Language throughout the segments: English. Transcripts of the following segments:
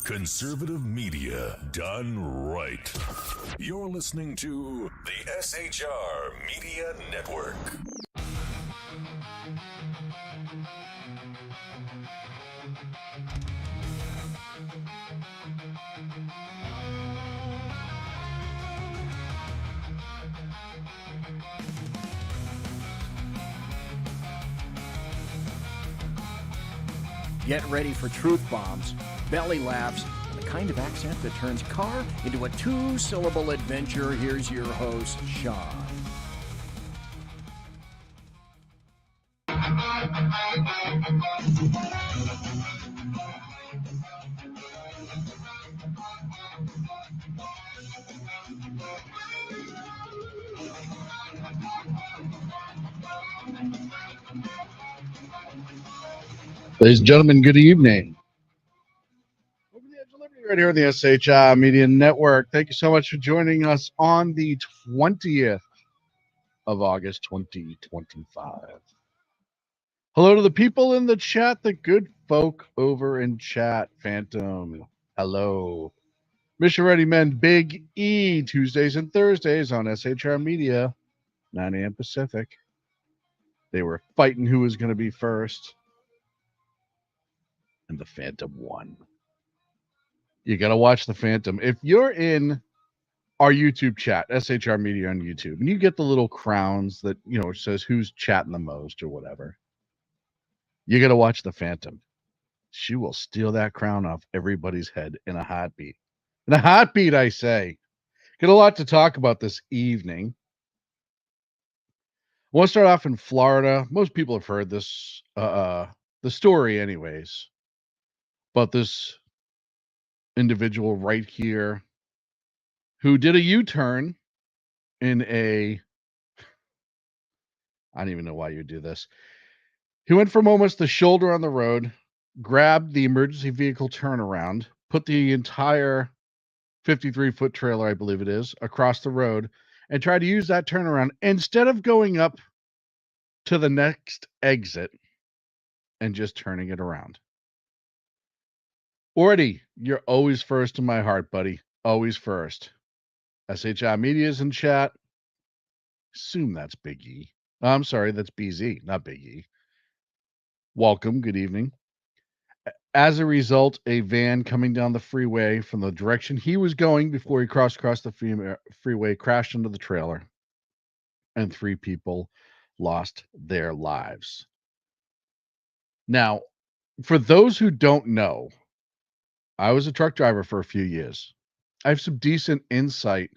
Conservative media done right. You're listening to the SHR Media Network. Get ready for truth bombs, belly laughs, and the kind of accent that turns car into a two-syllable adventure. Here's your host, Sean. Ladies and gentlemen, good evening. Over the Edge of Liberty right here on the SHI Media Network. Thank you so much for joining us on the 20th of August, 2025. Hello to the people in the chat, the good folk over in chat. Phantom, hello. Mission Ready Men, Big E, Tuesdays and Thursdays on SHR Media, 9 a.m. Pacific. They were fighting who was going to be first. And the Phantom won. You got to watch the Phantom. If you're in our YouTube chat, SHR Media on YouTube, and you get the little crowns that, it says who's chatting the most or whatever, you got to watch the Phantom. She will steal that crown off everybody's head in a heartbeat. In a heartbeat, I say. Got a lot to talk about this evening. I want to start off in Florida. Most people have heard this, the story anyways, about this individual right here who did a U-turn in I don't even know why you do this. He went from almost the shoulder on the road, grabbed the emergency vehicle turnaround, put the entire 53-foot trailer, I believe it is, across the road, and tried to use that turnaround instead of going up to the next exit and just turning it around. Ordy, you're always first in my heart, buddy. Always first. SHI Media's in chat. Assume that's Big E. I'm sorry, that's BZ, not Big E. Welcome, good evening. As a result, a van coming down the freeway from the direction he was going before he crossed across the freeway crashed into the trailer, and 3 people lost their lives. Now, for those who don't know, I was a truck driver for a few years. I have some decent insight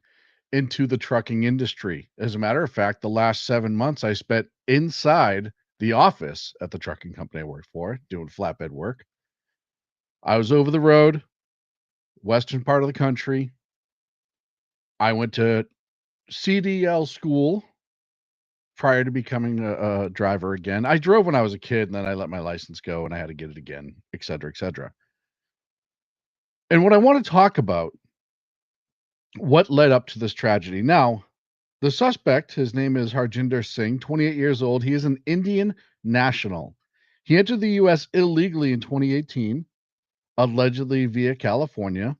into the trucking industry. As a matter of fact, the last 7 months I spent inside the office at the trucking company I worked for, doing flatbed work. I was over the road, western part of the country. I went to CDL school prior to becoming a driver again. I drove when I was a kid, and then I let my license go, and I had to get it again, et cetera, et cetera. And what I want to talk about, what led up to this tragedy. Now, the suspect, his name is Harjinder Singh, 28 years old. He is an Indian national. He entered the U.S. illegally in 2018, allegedly via California,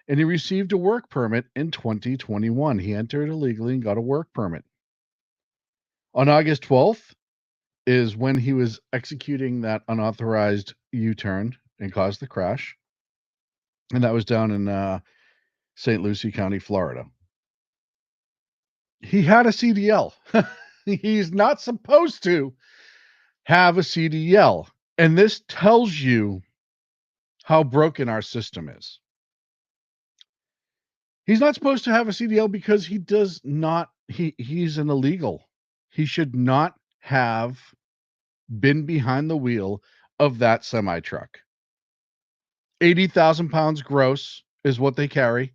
and he received a work permit in 2021. He entered illegally and got a work permit. On August 12th is when he was executing that unauthorized U-turn and caused the crash. And that was down in St. Lucie County, Florida. He had a CDL. He's not supposed to have a CDL. And this tells you how broken our system is. He's not supposed to have a CDL because he does not, he's an illegal. He should not have been behind the wheel of that semi-truck. 80,000 pounds gross is what they carry.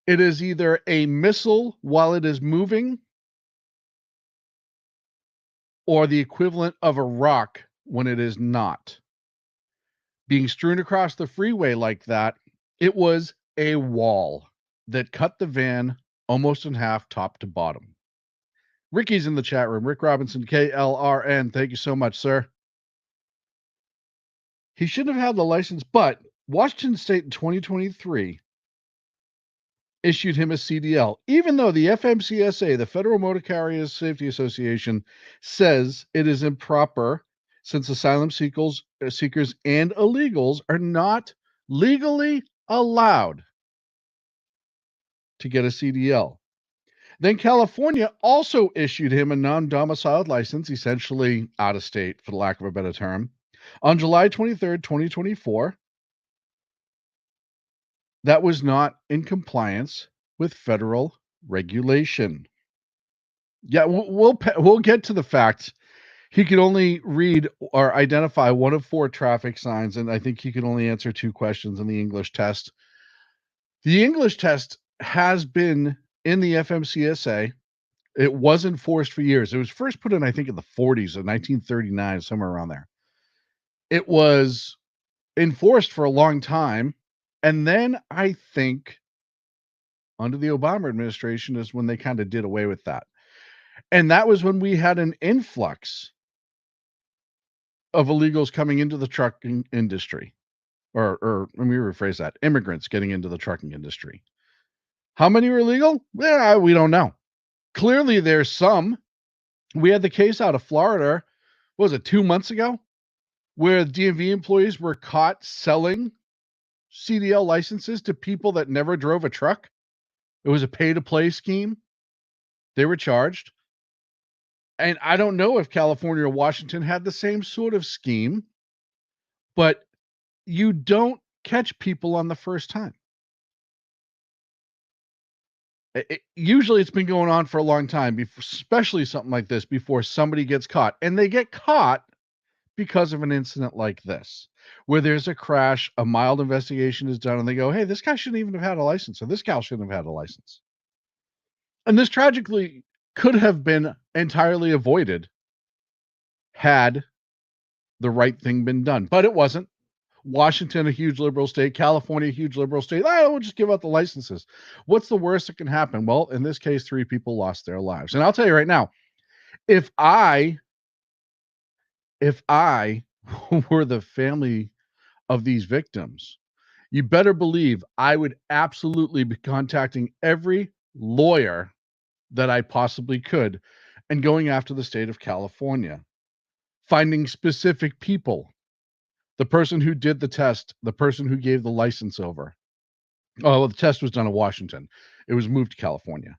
It is either a missile while it is moving or the equivalent of a rock when it is not. Being strewn across the freeway like that, it was a wall that cut the van almost in half, top to bottom. Ricky's in the chat room. Rick Robinson, KLRN. Thank you so much, sir. He shouldn't have had the license, but Washington State in 2023 issued him a CDL, even though the FMCSA, the Federal Motor Carriers Safety Association, says it is improper since asylum seekers and illegals are not legally allowed to get a CDL. Then California also issued him a non-domiciled license, essentially out of state, for the lack of a better term, on July 23rd, 2024. That was not in compliance with federal regulation. Yeah, we'll get to the facts. He could only read or identify one of 4 traffic signs, and I think he could only answer 2 questions in the English test. The English test has been in the FMCSA. It was enforced for years. It was first put in, I think, in the 40s, in 1939, somewhere around there. It was enforced for a long time. And then I think under the Obama administration is when they kind of did away with that. And that was when we had an influx of illegals coming into the trucking industry. Or let me rephrase that, immigrants getting into the trucking industry. How many were illegal? Yeah, we don't know. Clearly, there's some. We had the case out of Florida, what was it, 2 months ago, where DMV employees were caught selling CDL licenses to people that never drove a truck. It was a pay-to-play scheme. They were charged. And I don't know if California or Washington had the same sort of scheme, but you don't catch people on the first time. Usually it's been going on for a long time, especially something like this, before somebody gets caught. And they get caught because of an incident like this, where there's a crash, a mild investigation is done, and they go, hey, this guy shouldn't even have had a license, or this gal shouldn't have had a license. And this tragically could have been entirely avoided had the right thing been done, but it wasn't. Washington, a huge liberal state, California, a huge liberal state. We'll just give out the licenses. What's the worst that can happen? Well, in this case, 3 people lost their lives. And I'll tell you right now, if I were the family of these victims, you better believe I would absolutely be contacting every lawyer that I possibly could and going after the state of California, finding specific people. The person who did the test, the person who gave the license over. Oh, well, the test was done in Washington. It was moved to California.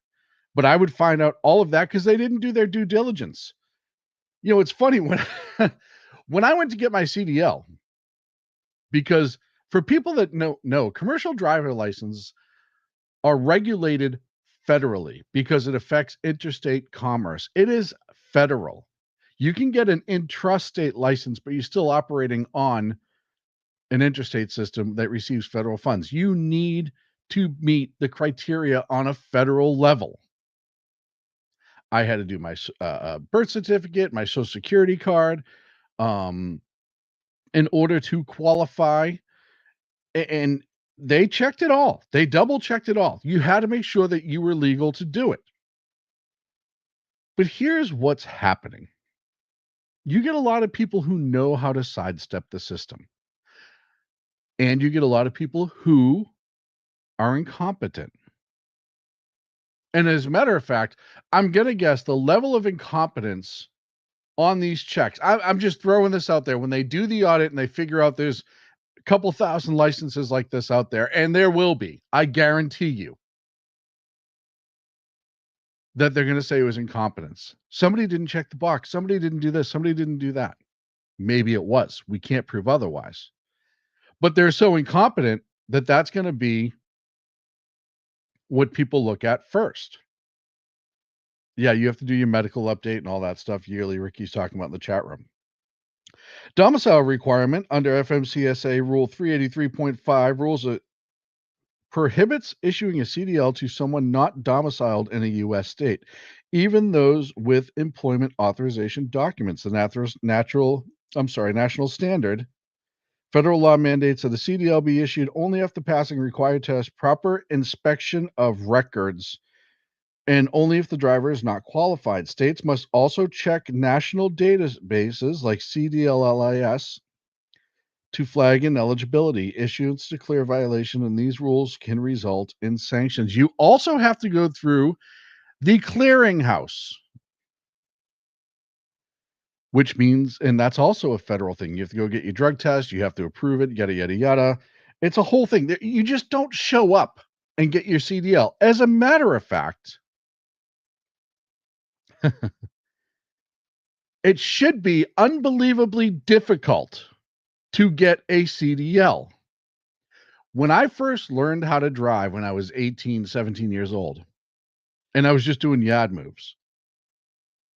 But I would find out all of that because they didn't do their due diligence. You know, it's funny when when I went to get my CDL, because for people that know, commercial driver licenses are regulated federally because it affects interstate commerce. It is federal. You can get an intrastate license, but you're still operating on an interstate system that receives federal funds. You need to meet the criteria on a federal level. I had to do my birth certificate, my social security card, in order to qualify. And they checked it all. They double checked it all. You had to make sure that you were legal to do it. But here's what's happening. You get a lot of people who know how to sidestep the system. And you get a lot of people who are incompetent. And as a matter of fact, I'm going to guess the level of incompetence on these checks. I'm just throwing this out there. When they do the audit and they figure out there's a couple thousand licenses like this out there, and there will be, I guarantee you, that they're going to say it was incompetence. Somebody didn't check the box. Somebody didn't do this. Somebody didn't do that. Maybe it was. We can't prove otherwise. But they're so incompetent that that's going to be what people look at first. Yeah, you have to do your medical update and all that stuff yearly. Ricky's talking about in the chat room. Domicile requirement under FMCSA Rule 383.5 rules that prohibits issuing a CDL to someone not domiciled in a U.S. state, even those with employment authorization documents. The national standard. Federal law mandates that a CDL be issued only after passing required tests, proper inspection of records, and only if the driver is not qualified. States must also check national databases like CDLLIS to flag ineligibility, issuance to clear violation, and these rules can result in sanctions. You also have to go through the clearinghouse, which means, and that's also a federal thing. You have to go get your drug test, you have to approve it, yada, yada, yada. It's a whole thing. You just don't show up and get your CDL. As a matter of fact, it should be unbelievably difficult to get a CDL. When I first learned how to drive when I was 18, 17 years old, and I was just doing yard moves,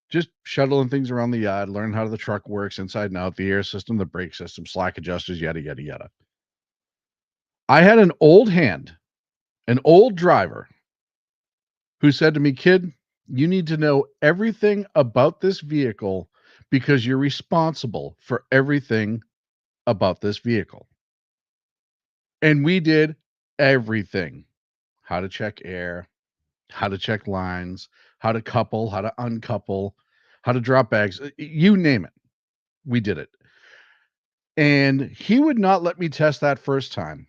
just shuttling things around the yard, learning how the truck works inside and out, the air system, the brake system, slack adjusters, yada, yada, yada. I had an old hand, an old driver, who said to me, "Kid, you need to know everything about this vehicle because you're responsible for everything about this vehicle." And we did everything. How to check air, how to check lines, how to couple, how to uncouple, how to drop bags, you name it. We did it. And he would not let me test that first time.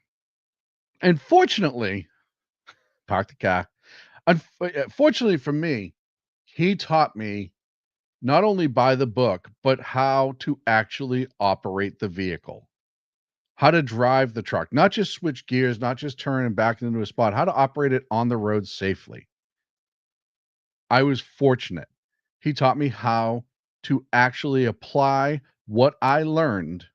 And fortunately, park the car. Fortunately for me, he taught me not only by the book, but how to actually operate the vehicle, how to drive the truck, not just switch gears, not just turn and back into a spot, how to operate it on the road safely. I was fortunate. He taught me how to actually apply what I learned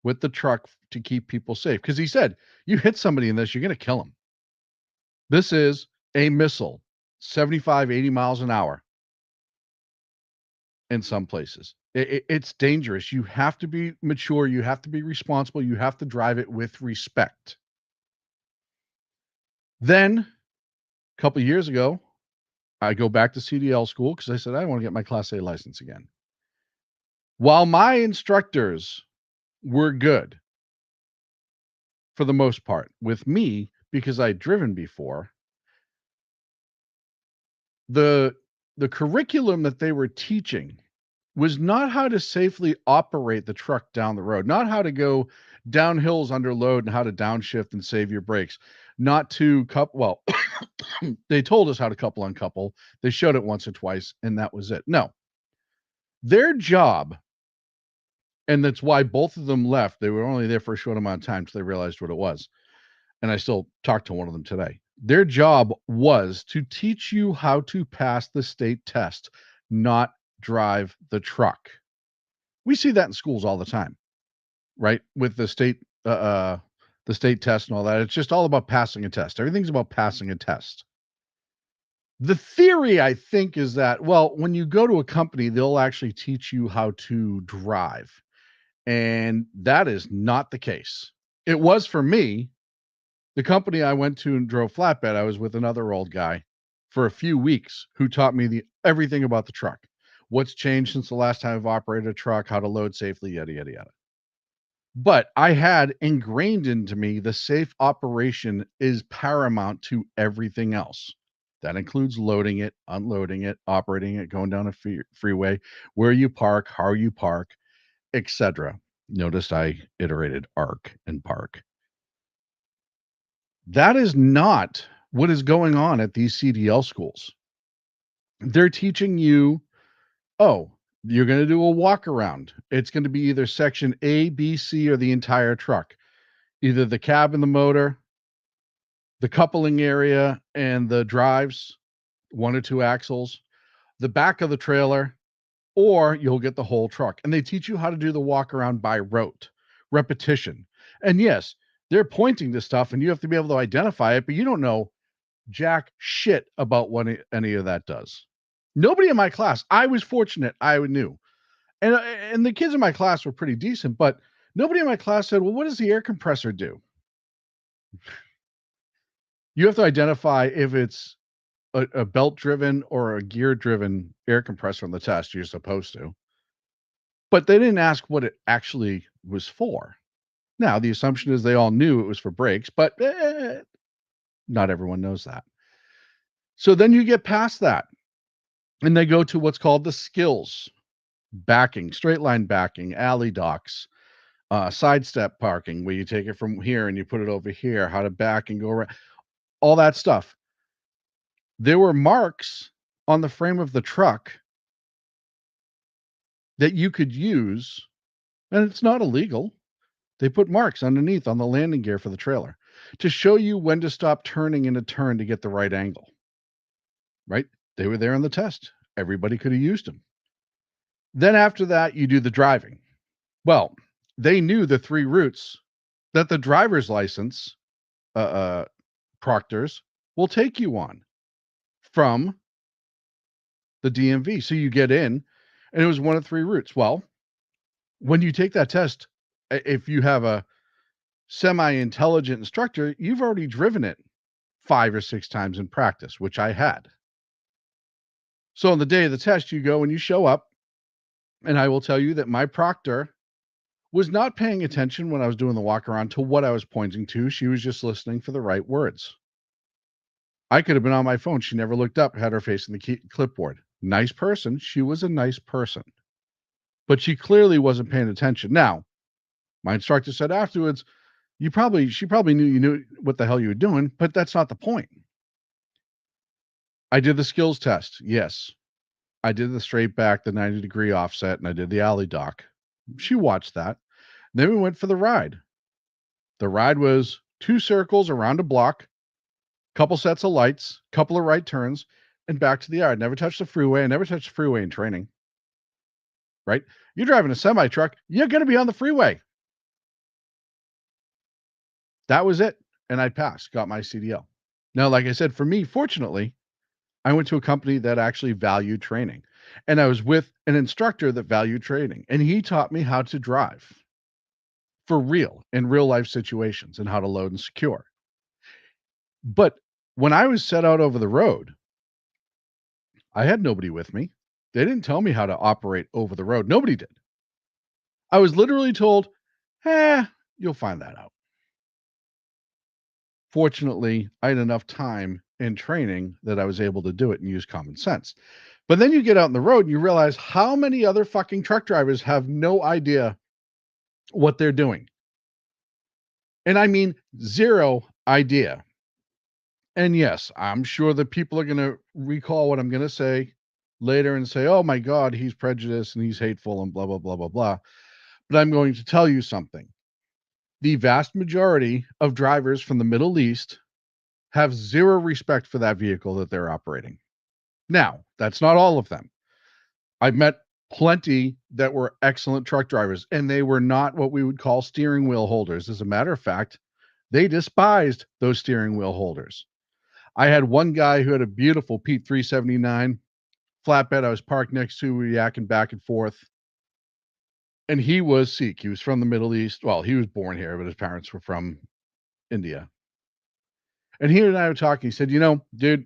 with the truck to keep people safe. Because he said, you hit somebody in this, you're going to kill them. This is a missile, 75, 80 miles an hour in some places. It's dangerous. You have to be mature. You have to be responsible. You have to drive it with respect. Then, a couple of years ago, I go back to CDL school because I said, I want to get my Class A license again. While my instructors were good, for the most part, with me, because I'd driven before, the curriculum that they were teaching was not how to safely operate the truck down the road, not how to go down hills under load and how to downshift and save your brakes, not to couple. Well, they told us how to couple uncouple. They showed it once or twice, and that was it. No, their job, and that's why both of them left. They were only there for a short amount of time until they realized what it was. And I still talk to one of them today. Their job was to teach you how to pass the state test, not drive the truck. We see that in schools all the time, right? With the state test and all that. It's just all about passing a test. Everything's about passing a test. The theory, I think, is that, well, when you go to a company, they'll actually teach you how to drive. And that is not the case. It was for me. The company I went to and drove flatbed, I was with another old guy for a few weeks who taught me everything about the truck. What's changed since the last time I've operated a truck, how to load safely, yada, yada, yada. But I had ingrained into me the safe operation is paramount to everything else. That includes loading it, unloading it, operating it, going down a freeway, where you park, how you park, etc. Notice I iterated arc and park. That is not what is going on at these CDL schools. They're teaching you, oh, you're going to do a walk around. It's going to be either section A, B, C, or the entire truck. Either the cab and the motor, the coupling area and the drives, 1 or 2 axles, the back of the trailer, or you'll get the whole truck. And they teach you how to do the walk around by rote, repetition. And yes, they're pointing to stuff and you have to be able to identify it, but you don't know jack shit about what any of that does. Nobody in my class, I was fortunate, I knew. And the kids in my class were pretty decent, but nobody in my class said, well, what does the air compressor do? You have to identify if it's a belt-driven or a gear-driven air compressor on the test. You're supposed to. But they didn't ask what it actually was for. Now, the assumption is they all knew it was for brakes, but not everyone knows that. So then you get past that, and they go to what's called the skills. Backing, straight line backing, alley docks, sidestep parking, where you take it from here and you put it over here, how to back and go around, all that stuff. There were marks on the frame of the truck that you could use, and it's not illegal. They put marks underneath on the landing gear for the trailer to show you when to stop turning in a turn to get the right angle, right? They were there in the test. Everybody could have used them. Then after that, you do the driving. Well, they knew the 3 routes that the driver's license proctors will take you on from the DMV. So you get in, and it was one of 3 routes. Well, when you take that test, if you have a semi-intelligent instructor, you've already driven it 5 or 6 times in practice, which I had. So on the day of the test, you go and you show up, and I will tell you that my proctor was not paying attention when I was doing the walk around to what I was pointing to. She was just listening for the right words. I could have been on my phone. She never looked up, had her face in the clipboard. Nice person. She was a nice person. But she clearly wasn't paying attention. Now, my instructor said afterwards, she probably knew you knew what the hell you were doing, but that's not the point. I did the skills test. Yes. I did the straight back, the 90-degree offset, and I did the alley dock. She watched that. Then we went for the ride. The ride was 2 circles around a block, couple sets of lights, couple of right turns, and back to the yard. Never touched the freeway. I never touched the freeway in training. Right? You're driving a semi truck, you're going to be on the freeway. That was it. And I passed, got my CDL. Now, like I said, for me, fortunately, I went to a company that actually valued training. And I was with an instructor that valued training. And he taught me how to drive for real in real life situations and how to load and secure. But when I was set out over the road, I had nobody with me. They didn't tell me how to operate over the road. Nobody did. I was literally told, you'll find that out. Fortunately, I had enough time in training that I was able to do it and use common sense. But then you get out on the road and you realize how many other fucking truck drivers have no idea what they're doing. And I mean, 0 idea. And yes, I'm sure that people are going to recall what I'm going to say later and say, oh my God, he's prejudiced and he's hateful and blah, blah, blah, blah, blah. But I'm going to tell you something. The vast majority of drivers from the Middle East have 0 respect for that vehicle that they're operating. Now, that's not all of them. I've met plenty that were excellent truck drivers, and they were not what we would call steering wheel holders. As a matter of fact, they despised those steering wheel holders. I had one guy who had a beautiful Pete 379 flatbed I was parked next to. We were yakking back and forth. And he was Sikh. He was from the Middle East. Well, he was born here, but his parents were from India. And he and I were talking. He said, dude,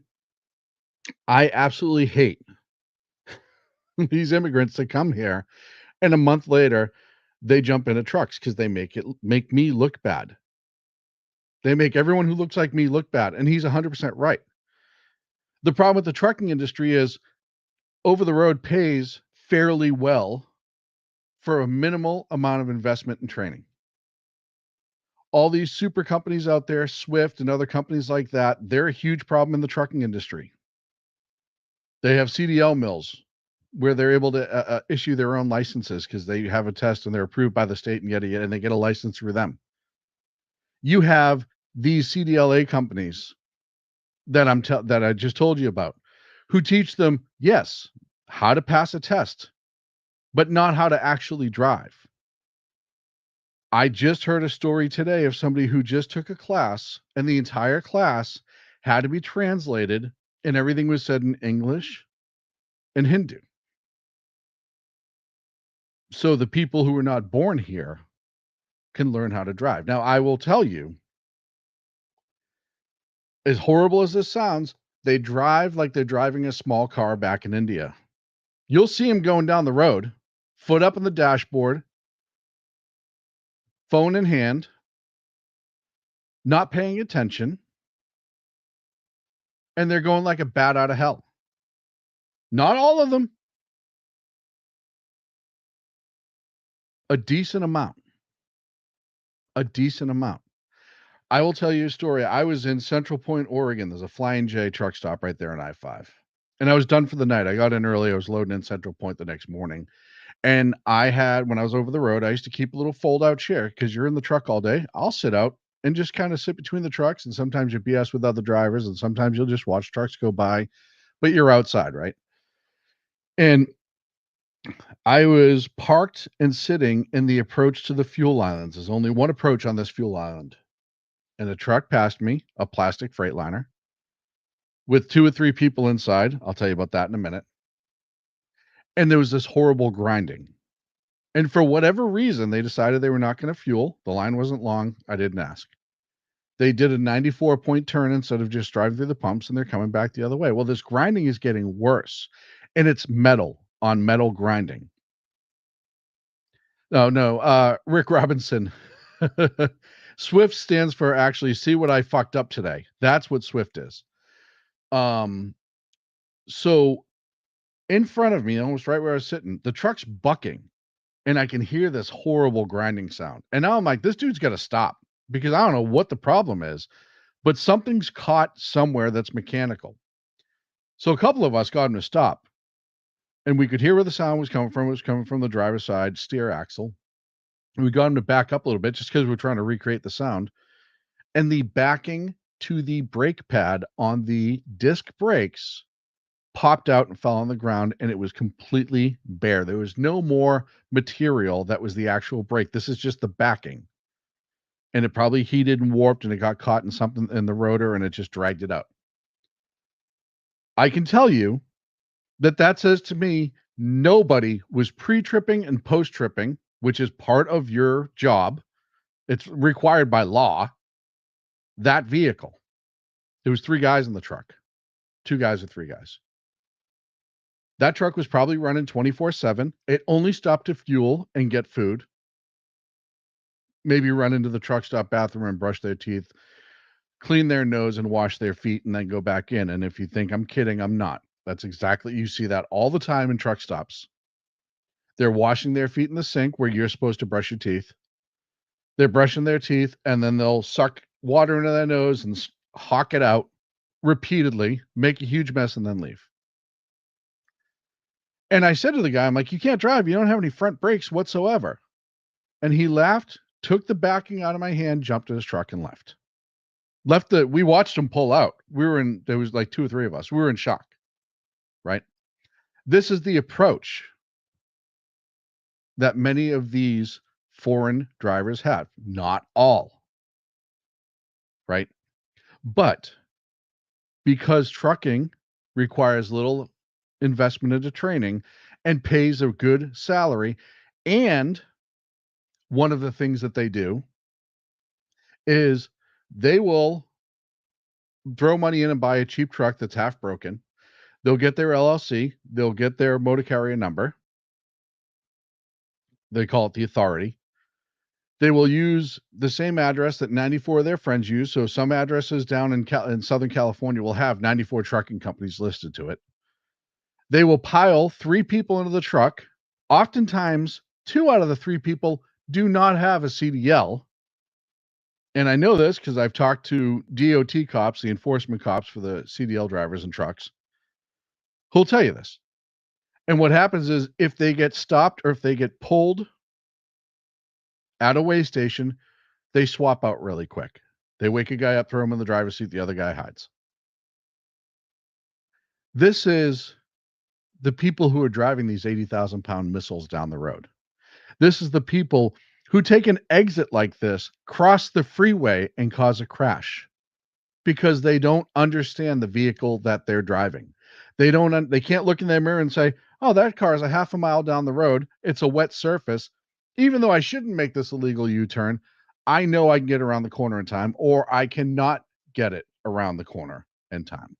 I absolutely hate these immigrants that come here. And a month later, they jump into trucks because they make me look bad. They make everyone who looks like me look bad. And he's 100% right. The problem with the trucking industry is over the road pays fairly well for a minimal amount of investment and training. All these super companies out there, Swift and other companies like that, they're a huge problem in the trucking industry. They have CDL mills where they're able to issue their own licenses because they have a test and they're approved by the state and yada, and they get a license through them. You have these CDLA companies that I just told you about who teach them, yes, how to pass a test, but not how to actually drive. I just heard a story today of somebody who just took a class and the entire class had to be translated and everything was said in English and Hindu. So the people who were not born here can learn how to drive. Now, I will tell you, as horrible as this sounds, they drive like they're driving a small car back in India. You'll see them going down the road, foot up on the dashboard, phone in hand, not paying attention, and they're going like a bat out of hell. Not all of them. A decent amount. A decent amount. I will tell you a story. I was in Central Point, Oregon. There's a Flying J truck stop right there on I-5. And I was done for the night. I got in early. I was loading in Central Point the next morning. And when I was over the road, I used to keep a little fold-out chair because you're in the truck all day. I'll sit out and just kind of sit between the trucks. And sometimes you BS with other drivers, and sometimes you'll just watch trucks go by, but you're outside, right? And I was parked and sitting in the approach to the fuel islands. There's only one approach on this fuel island. And a truck passed me, a plastic Freightliner, with 2 or 3 people inside. I'll tell you about that in a minute. And there was this horrible grinding. And for whatever reason, they decided they were not going to fuel. The line wasn't long. I didn't ask. They did a 94-point turn instead of just driving through the pumps, and they're coming back the other way. Well, this grinding is getting worse, and it's metal on metal grinding. No, Rick Robinson. Swift stands for actually see what I fucked up today. That's what Swift is. So in front of me, almost right where I was sitting, the truck's bucking, and I can hear this horrible grinding sound. And now I'm like, this dude's got to stop because I don't know what the problem is, but something's caught somewhere that's mechanical. So a couple of us got him to stop, and we could hear where the sound was coming from. It was coming from the driver's side steer axle. We got him to back up a little bit just because we're trying to recreate the sound. And the backing to the brake pad on the disc brakes popped out and fell on the ground, and it was completely bare. There was no more material that was the actual brake. This is just the backing. And it probably heated and warped, and it got caught in something in the rotor, and it just dragged it out. I can tell you that says to me, nobody was pre-tripping and post-tripping, which is part of your job. It's required by law. That vehicle. There was 3 guys in the truck. 2 guys or 3 guys. That truck was probably running 24/7. It only stopped to fuel and get food. Maybe run into the truck stop bathroom and brush their teeth, clean their nose and wash their feet, and then go back in. And if you think I'm kidding, I'm not. That's exactly, you see that all the time in truck stops. They're washing their feet in the sink where you're supposed to brush your teeth. They're brushing their teeth, and then they'll suck water into their nose and hawk it out repeatedly, make a huge mess, and then leave. And I said to the guy, I'm like, you can't drive. You don't have any front brakes whatsoever. And he laughed, took the backing out of my hand, jumped in his truck, and left. We watched him pull out. There was like 2 or 3 of us. We were in shock, right? This is the approach that many of these foreign drivers have. Not all, right? But because trucking requires little investment into training and pays a good salary, and one of the things that they do is they will throw money in and buy a cheap truck that's half broken. They'll get their LLC. They'll get their motor carrier number. They call it the authority. They will use the same address that 94 of their friends use. So some addresses down in Southern California will have 94 trucking companies listed to it. They will pile 3 people into the truck. Oftentimes, 2 out of the 3 people do not have a CDL. And I know this because I've talked to DOT cops, the enforcement cops for the CDL drivers and trucks, who'll tell you this. And what happens is if they get stopped or if they get pulled at a weigh station, they swap out really quick. They wake a guy up, throw him in the driver's seat, the other guy hides. This is the people who are driving these 80,000-pound missiles down the road. This is the people who take an exit like this, cross the freeway, and cause a crash because they don't understand the vehicle that they're driving. They can't look in their mirror and say, oh, that car is a half a mile down the road. It's a wet surface. Even though I shouldn't make this illegal U-turn, I know I can get around the corner in time, or I cannot get it around the corner in time.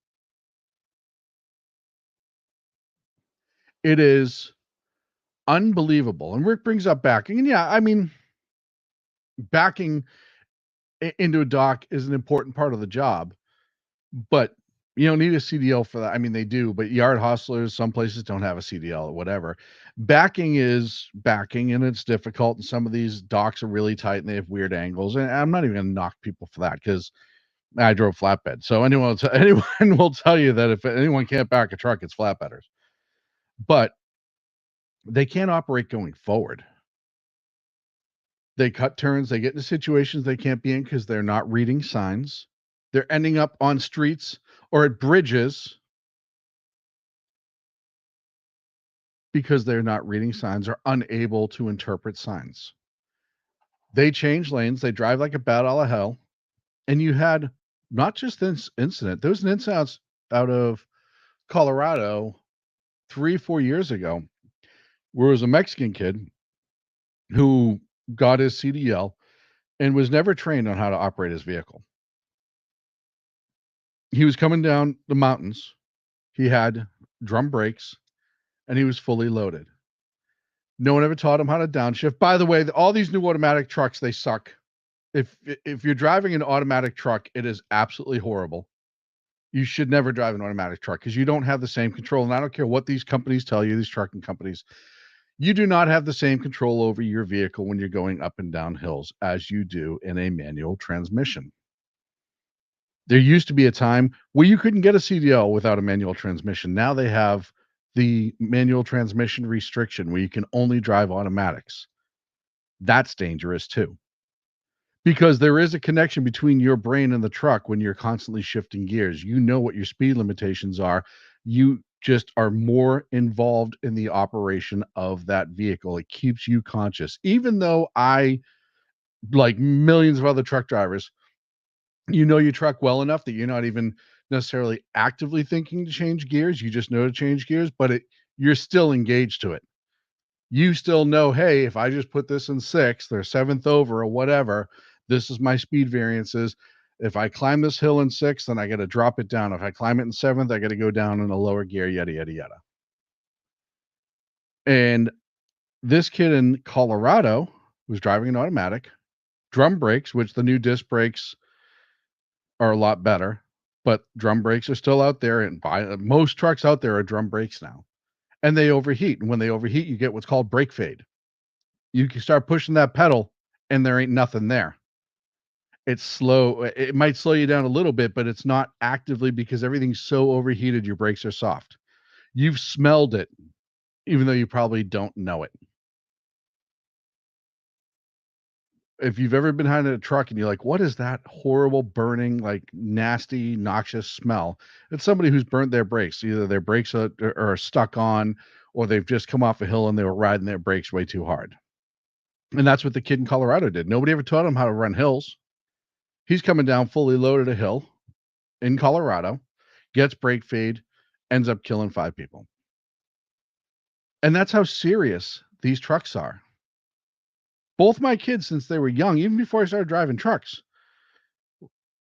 It is unbelievable. And Rick brings up backing. And yeah, I mean, backing into a dock is an important part of the job. But You don't need a CDL for that. I mean, they do, but yard hustlers, some places don't have a CDL or whatever. Backing is backing, and it's difficult. And some of these docks are really tight and they have weird angles. And I'm not even going to knock people for that because I drove flatbed. So anyone will tell you that if anyone can't back a truck, it's flatbedders. But they can't operate going forward. They cut turns. They get into situations they can't be in because they're not reading signs. They're ending up on streets or at bridges because they're not reading signs or unable to interpret signs. They change lanes. They drive like a bat out of hell. And you had not just this incident. There was an incident out of Colorado 3-4 years ago where it was a Mexican kid who got his CDL and was never trained on how to operate his vehicle. He was coming down the mountains. He had drum brakes and he was fully loaded. No one ever taught him how to downshift. By the way, all these new automatic trucks, they suck. If you're driving an automatic truck, it is absolutely horrible. You should never drive an automatic truck because you don't have the same control. And I don't care what these companies tell you, these trucking companies, you do not have the same control over your vehicle when you're going up and down hills as you do in a manual transmission. There used to be a time where you couldn't get a CDL without a manual transmission. Now they have the manual transmission restriction where you can only drive automatics. That's dangerous too. Because there is a connection between your brain and the truck when you're constantly shifting gears. You know what your speed limitations are. You just are more involved in the operation of that vehicle. It keeps you conscious. Even though I, like millions of other truck drivers, you know your truck well enough that you're not even necessarily actively thinking to change gears. You just know to change gears, but you're still engaged to it. You still know, hey, if I just put this in sixth or seventh over or whatever, this is my speed variances. If I climb this hill in sixth, then I got to drop it down. If I climb it in seventh, I got to go down in a lower gear, yada, yada, yada. And this kid in Colorado was driving an automatic, drum brakes, which the new disc brakes are a lot better, but drum brakes are still out there. And most trucks out there are drum brakes now. And they overheat. And when they overheat, you get what's called brake fade. You can start pushing that pedal and there ain't nothing there. It's slow. It might slow you down a little bit, but it's not actively because everything's so overheated, your brakes are soft. You've smelled it, even though you probably don't know it. If you've ever been behind a truck and you're like, what is that horrible burning, like nasty, noxious smell? It's somebody who's burnt their brakes. Either their brakes are stuck on or they've just come off a hill and they were riding their brakes way too hard. And that's what the kid in Colorado did. Nobody ever taught him how to run hills. He's coming down fully loaded a hill in Colorado, gets brake fade, ends up killing 5 people. And that's how serious these trucks are. Both my kids, since they were young, even before I started driving trucks,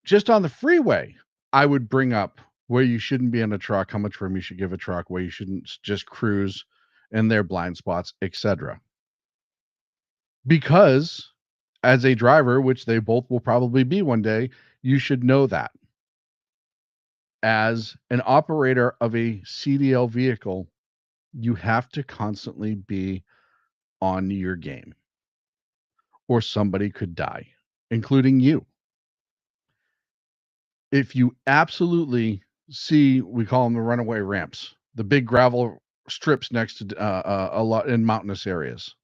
just on the freeway, I would bring up where you shouldn't be in a truck, how much room you should give a truck, where you shouldn't just cruise in their blind spots, etc. Because as a driver, which they both will probably be one day, you should know that. As an operator of a CDL vehicle, you have to constantly be on your game, or somebody could die, including you. If you absolutely see, we call them the runaway ramps, the big gravel strips next to a lot in mountainous areas.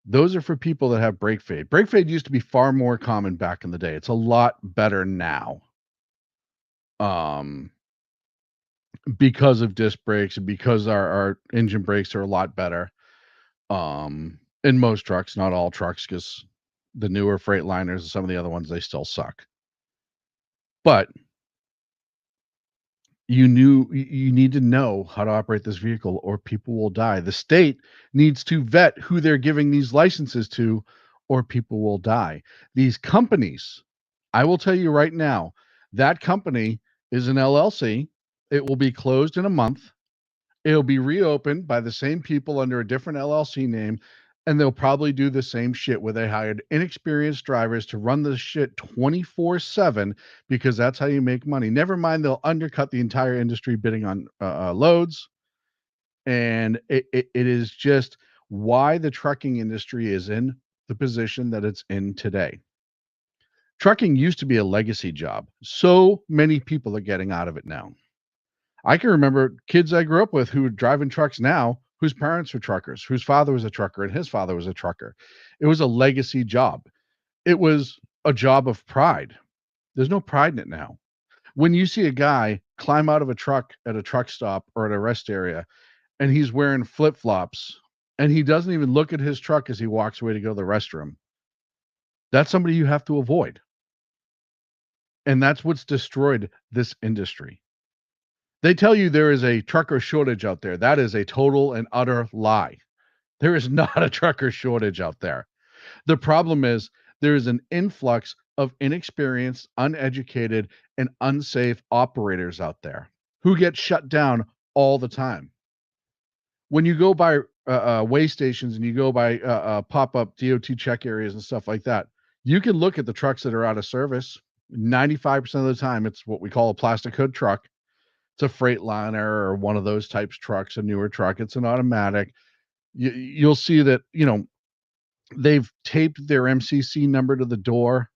Those are for people that have brake fade. Brake fade used to be far more common back in the day. It's a lot better now. Because of disc brakes and because our engine brakes are a lot better. In most trucks, not all trucks, because the newer Freightliners and some of the other ones, they still suck. But you need to know how to operate this vehicle or people will die. The state needs to vet who they're giving these licenses to or people will die. These companies, I will tell you right now, that company is an LLC. It will be closed in a month. It'll be reopened by the same people under a different LLC name. And they'll probably do the same shit where they hired inexperienced drivers to run the shit 24/7 because that's how you make money. Never mind, they'll undercut the entire industry bidding on loads. And it is just why the trucking industry is in the position that it's in today. Trucking used to be a legacy job. So many people are getting out of it now. I can remember kids I grew up with who are driving trucks now, whose parents were truckers, whose father was a trucker and his father was a trucker. It was a legacy job. It was a job of pride. There's no pride in it now. When you see a guy climb out of a truck at a truck stop or at a rest area and he's wearing flip-flops and he doesn't even look at his truck as he walks away to go to the restroom, that's somebody you have to avoid. And that's what's destroyed this industry. They tell you there is a trucker shortage out there. That is a total and utter lie. There is not a trucker shortage out there. The problem is there is an influx of inexperienced, uneducated, and unsafe operators out there who get shut down all the time. When you go by way stations and you go by pop-up DOT check areas and stuff like that, you can look at the trucks that are out of service. 95% of the time, it's what we call a plastic hood truck. It's a Freightliner or one of those types trucks, a newer truck. It's an automatic. You'll see that, they've taped their MCC number to the door.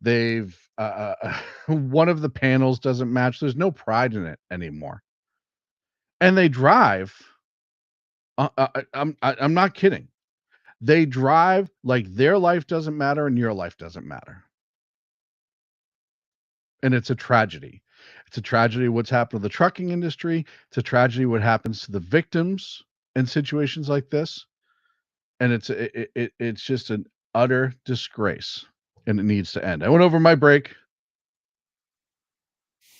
They've one of the panels doesn't match. There's no pride in it anymore. And they drive. I'm not kidding. They drive like their life doesn't matter and your life doesn't matter. And it's a tragedy. It's a tragedy what's happened to the trucking industry. It's a tragedy what happens to the victims in situations like this. And it's just an utter disgrace, and it needs to end. I went over my break.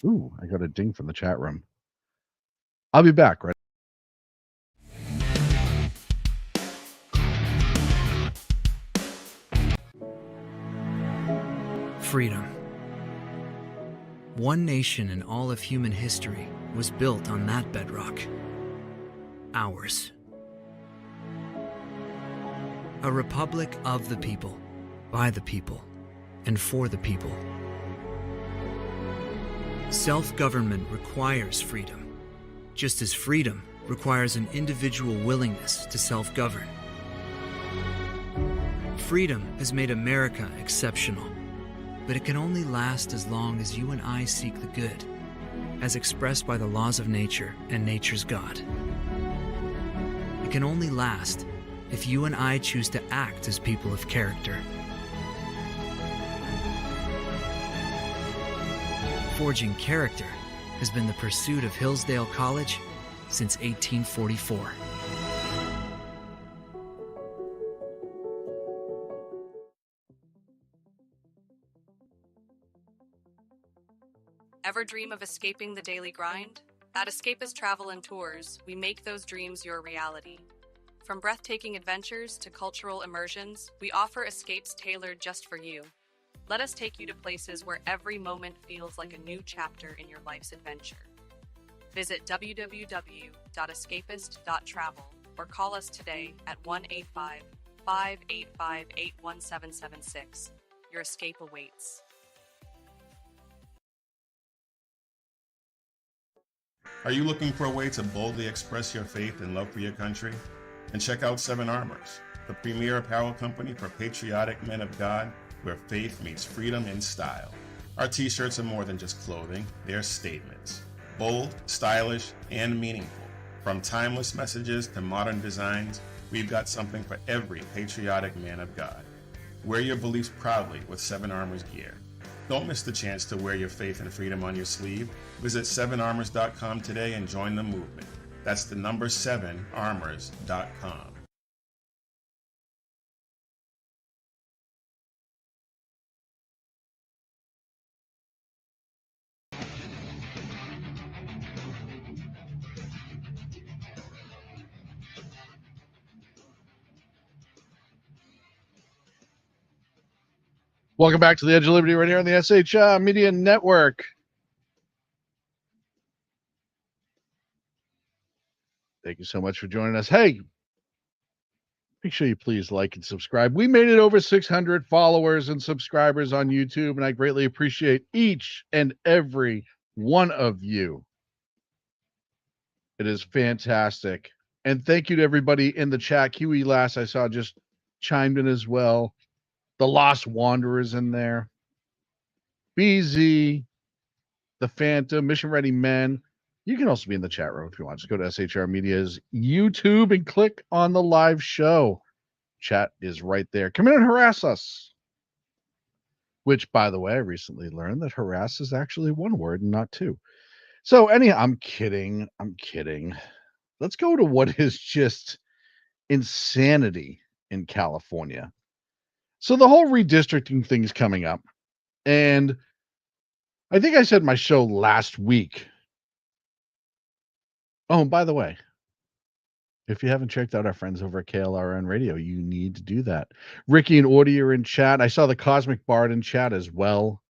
Ooh, I got a ding from the chat room. I'll be back, right? Freedom. One nation in all of human history was built on that bedrock. Ours. A republic of the people, by the people, and for the people. Self-government requires freedom, just as freedom requires an individual willingness to self-govern. Freedom has made America exceptional, but it can only last as long as you and I seek the good, as expressed by the laws of nature and nature's God. It can only last if you and I choose to act as people of character. Forging character has been the pursuit of Hillsdale College since 1844. Ever dream of escaping the daily grind? At Escapist Travel and Tours, we make those dreams your reality. From breathtaking adventures to cultural immersions, we offer escapes tailored just for you. Let us take you to places where every moment feels like a new chapter in your life's adventure. Visit www.escapist.travel or call us today at 1-855-885-81776. Your escape awaits. Are you looking for a way to boldly express your faith and love for your country? And check out Seven Armors, the premier apparel company for patriotic men of God, where faith meets freedom in style. Our t-shirts are more than just clothing, they're statements. Bold, stylish, and meaningful. From timeless messages to modern designs, we've got something for every patriotic man of God. Wear your beliefs proudly with Seven Armors gear. Don't miss the chance to wear your faith and freedom on your sleeve. Visit 7armors.com today and join the movement. That's the number 7armors.com. Welcome back to the Edge of Liberty right here on the SHI Media Network. Thank you so much for joining us. Hey, Make sure you please like and subscribe. We made it over 600 followers and subscribers on YouTube, and I greatly appreciate each and every one of you. It is fantastic. And thank you to everybody in the chat. Kiwi Lass, I saw, just chimed in as well. The Lost Wanderers in there. BZ, the Phantom, Mission Ready Men. You can also be in the chat room if you want. Just go to SHR Media's YouTube and click on the live show. Chat is right there. Come in and harass us. Which, by the way, I recently learned that harass is actually one word and not two. So anyhow, I'm kidding. Let's go to what is just insanity in California. So the whole redistricting thing is coming up. And I think I said my show last week. Oh, and by the way, if you haven't checked out our friends over at KLRN Radio, you need to do that. Ricky and Audie are in chat. I saw the Cosmic Bard in chat as well.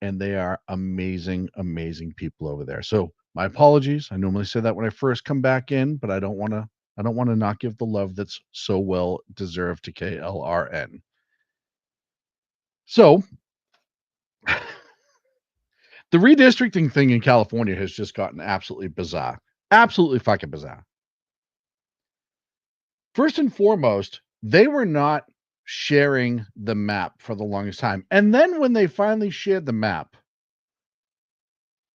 And they are amazing, amazing people over there. So my apologies. I normally say that when I first come back in, but I don't want to not give the love that's so well deserved to KLRN. So the redistricting thing in California has just gotten absolutely bizarre. Absolutely fucking bizarre. First and foremost, they were not sharing the map for the longest time. And then when they finally shared the map,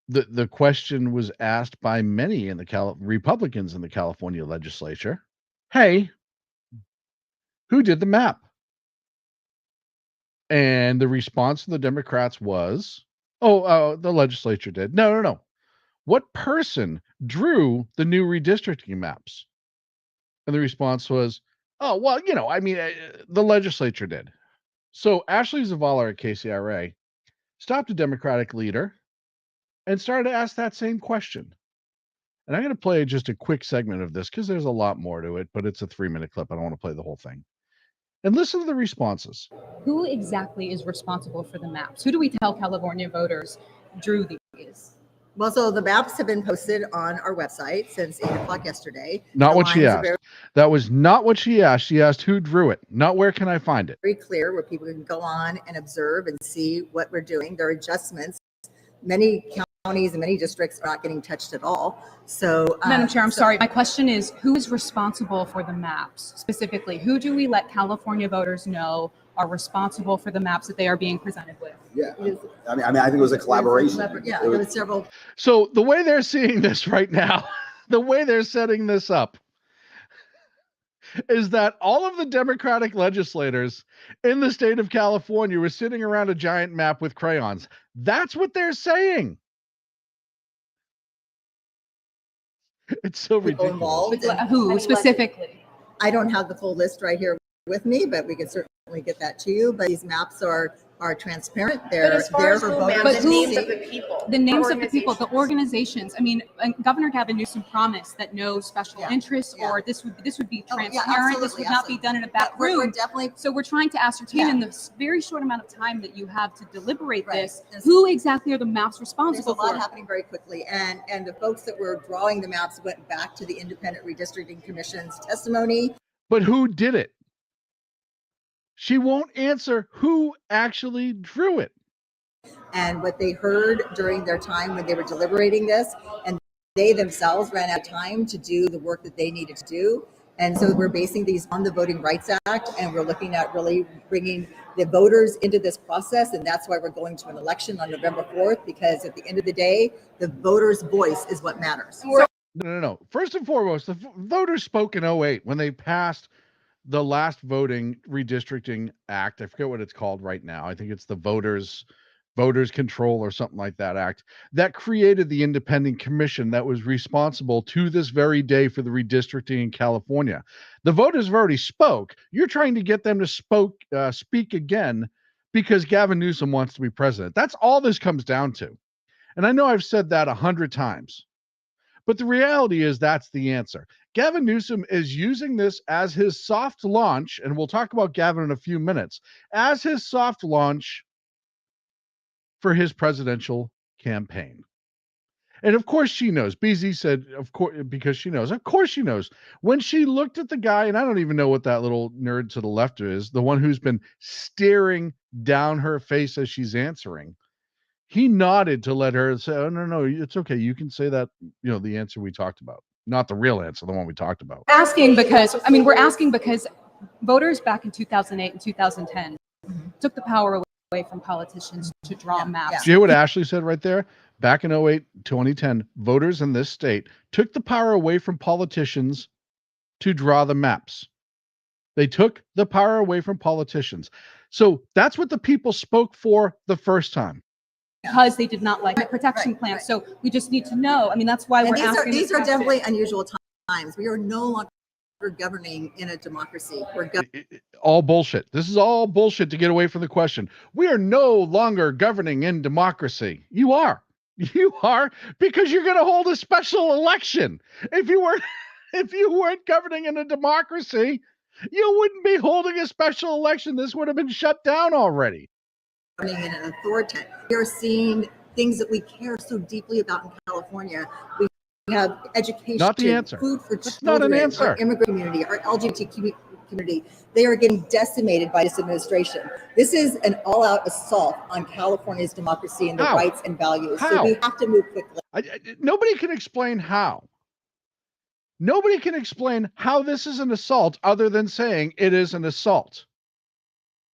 the question was asked by many in the Republicans in the California legislature, hey, who did the map? And the response from the Democrats was, the legislature did. No. What person drew the new redistricting maps? And the response was, the legislature did. So Ashley Zavala at KCRA stopped a Democratic leader and started to ask that same question. And I'm going to play just a quick segment of this because there's a lot more to it, but it's a 3-minute clip. I don't want to play the whole thing. And listen to the responses. Who exactly is responsible for the maps? Who do we tell California voters drew these? Well, so the maps have been posted on our website since 8 o'clock yesterday. Not what she asked. That was not what she asked. She asked who drew it, not where can I find it. Very clear where people can go on and observe and see what we're doing. There are adjustments. Many counties and many districts are not getting touched at all. So, Madam Chair, I'm sorry. My question is, who is responsible for the maps specifically? Who do we let California voters know are responsible for the maps that they are being presented with? Yeah, I think it was a collaboration. There was several. So the way they're seeing this right now, the way they're setting this up, is that all of the Democratic legislators in the state of California were sitting around a giant map with crayons. That's what they're saying. It's so ridiculous. Involved. Who specifically? I don't have the full list right here with me, but we can certainly get that to you. But these maps are transparent. They're there for voters. But the names of the people. The names of the people, the organizations. I mean, Governor Gavin Newsom promised that no special interests or this would be transparent. This would not be done in a back room. We're definitely. So we're trying to ascertain in the very short amount of time that you have to deliberate this, who exactly are the maps responsible for? There's a lot happening very quickly, and the folks that were drawing the maps went back to the Independent Redistricting Commission's testimony. But who did it? She won't answer who actually drew it. And what they heard during their time when they were deliberating this, and they themselves ran out of time to do the work that they needed to do. And so we're basing these on the Voting Rights Act, and we're looking at really bringing the voters into this process. And that's why we're going to an election on November 4th, because at the end of the day, the voters' voice is what matters. No. First and foremost, the voters spoke in 2008 when they passed the last voting redistricting act. I forget what it's called right now. I think it's the voters control or something like that act that created the independent commission that was responsible to this very day for the redistricting in California. The voters have already spoke. You're trying to get them to speak again because Gavin Newsom wants to be president. That's all this comes down to. And I know I've said that 100 times, but the reality is that's the answer. Gavin Newsom is using this as his soft launch, and we'll talk about Gavin in a few minutes, as his soft launch for his presidential campaign. And of course she knows. BZ said, of course, because she knows. Of course she knows. When she looked at the guy, and I don't even know what that little nerd to the left is, the one who's been staring down her face as she's answering, he nodded to let her say, oh, no, it's okay. You can say that, the answer we talked about. Not the real answer, the one we talked about. We're asking because voters back in 2008 and 2010 took the power away from politicians to draw maps. Do you hear what Ashley said right there? Back in 08, 2010, voters in this state took the power away from politicians to draw the maps. They took the power away from politicians. So that's what the people spoke for the first time. Because they did not like the protection plan. Right. So we just need to know. That's why we're asking. These are definitely unusual times. We are no longer governing in a democracy. All bullshit. This is all bullshit to get away from the question. We are no longer governing in democracy. You are, because you're going to hold a special election. If you weren't governing in a democracy, you wouldn't be holding a special election. This would have been shut down already. In an authority, we are seeing things that we care so deeply about in California. We have education, not the answer. Food for That's children, not an answer. Our immigrant community, our LGBT community. They are getting decimated by this administration. This is an all-out assault on California's democracy and the rights and values. How? So we have to move quickly. Nobody can explain how. Nobody can explain how this is an assault other than saying it is an assault.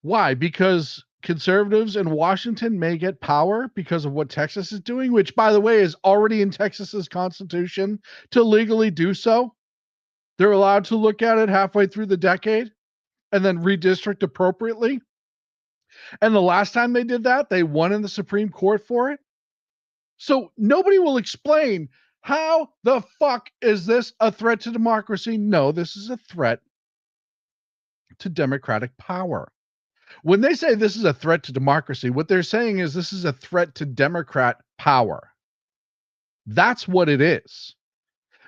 Why? Because conservatives in Washington may get power because of what Texas is doing, which, by the way, is already in Texas's constitution to legally do so. They're allowed to look at it halfway through the decade and then redistrict appropriately. And the last time they did that, they won in the Supreme Court for it. So nobody will explain how the fuck is this a threat to democracy? No, this is a threat to democratic power. When they say this is a threat to democracy, what they're saying is this is a threat to Democrat power. That's what it is.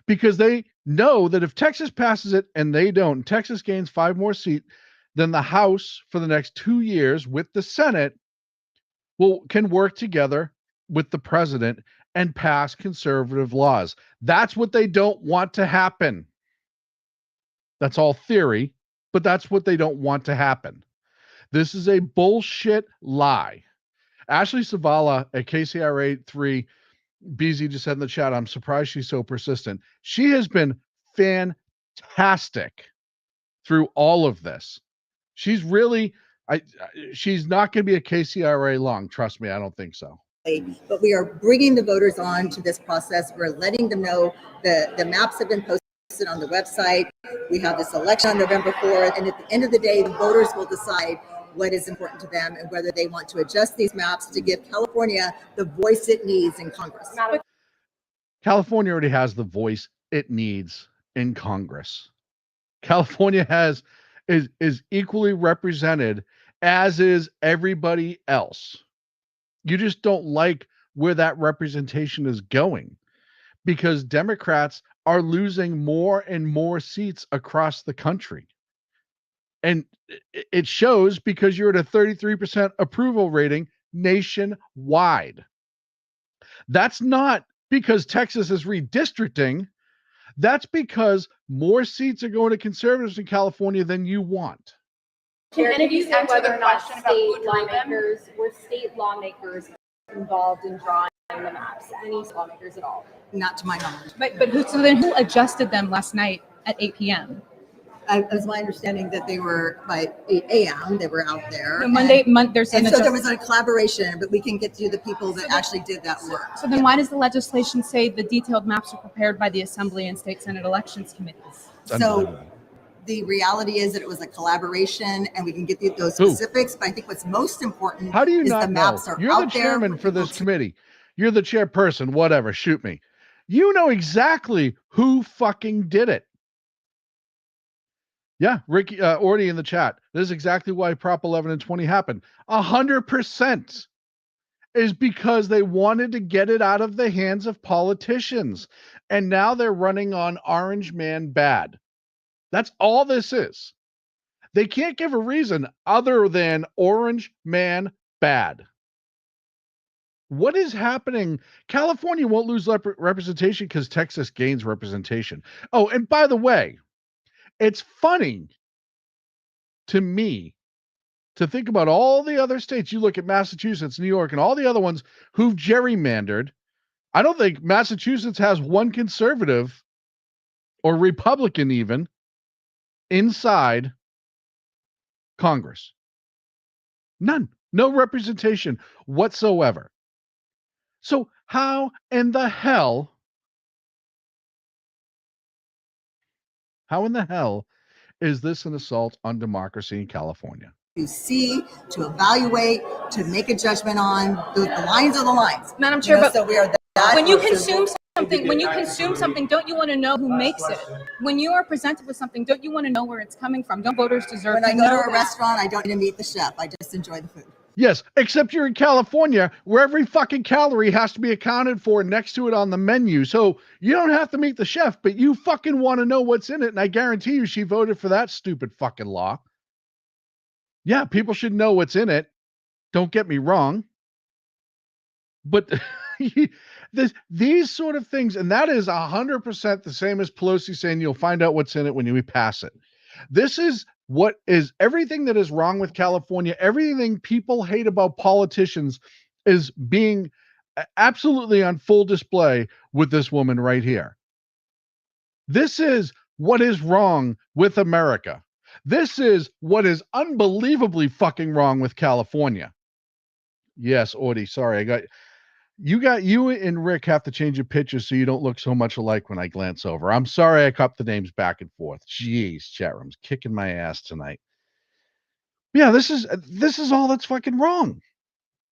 Because they know that if Texas passes it and they don't, Texas gains 5 more seats, then the House for the next 2 years with the Senate can work together with the president and pass conservative laws. That's what they don't want to happen. That's all theory, but that's what they don't want to happen. This is a bullshit lie. Ashley Savala at KCRA 3, BZ just said in the chat, I'm surprised she's so persistent. She has been fantastic through all of this. She's really, she's not going to be a KCRA long. Trust me, I don't think so. But we are bringing the voters on to this process. We're letting them know the maps have been posted on the website. We have this election on November 4th. And at the end of the day, the voters will decide what is important to them and whether they want to adjust these maps to give California the voice it needs in Congress. California already has the voice it needs in Congress. California is equally represented, as is everybody else. You just don't like where that representation is going because Democrats are losing more and more seats across the country. And it shows because you're at a 33% approval rating nationwide. That's not because Texas is redistricting. That's because more seats are going to conservatives in California than you want. Can any of you answer whether or not state lawmakers involved in drawing the maps? Any lawmakers at all? Not to my knowledge. But who adjusted them last night at 8 p.m.? It was my understanding that they were by 8 a.m. They were out there. No, there's and so there was a collaboration, but we can get to the people that actually did that work. So then why does the legislation say the detailed maps are prepared by the Assembly and State Senate Elections Committees? So the reality is that it was a collaboration, and we can get you those specifics. But I think what's most important How do you is not the maps know? are You're out the chairman there for this committee. You're the chairperson, whatever, shoot me. You know exactly who fucking did it. Yeah, Ricky Orty in the chat. This is exactly why Prop 11 and 20 happened. 100% is because they wanted to get it out of the hands of politicians. And now they're running on Orange Man bad. That's all this is. They can't give a reason other than Orange Man bad. What is happening? California won't lose representation because Texas gains representation. Oh, and by the way, it's funny to me to think about all the other states. You look at Massachusetts, New York, and all the other ones who've gerrymandered. I don't think Massachusetts has one conservative or Republican even inside Congress. None. No representation whatsoever. So how in the hell is this an assault on democracy in California? To see, to evaluate, to make a judgment on. The lines are the lines. Madam Chair, but so we are that when you consume something, don't you want to know who makes it? When you are presented with something, don't you want to know where it's coming from? Don't voters deserve When to I go know to a restaurant, I don't need to meet the chef. I just enjoy the food. Yes, except you're in California where every fucking calorie has to be accounted for next to it on the menu. So you don't have to meet the chef, but you fucking want to know what's in it. And I guarantee you she voted for that stupid fucking law. Yeah, people should know what's in it. Don't get me wrong. But these sort of things, and that is 100% the same as Pelosi saying you'll find out what's in it when you pass it. This is what is everything that is wrong with California. Everything people hate about politicians is being absolutely on full display with this woman right here. This is what is wrong with America. This is what is unbelievably fucking wrong with California. Yes, Audie, sorry, you and Rick have to change your pictures so you don't look so much alike when I glance over. I'm sorry I copped the names back and forth. Jeez, chat room's kicking my ass tonight. Yeah, this is all that's fucking wrong.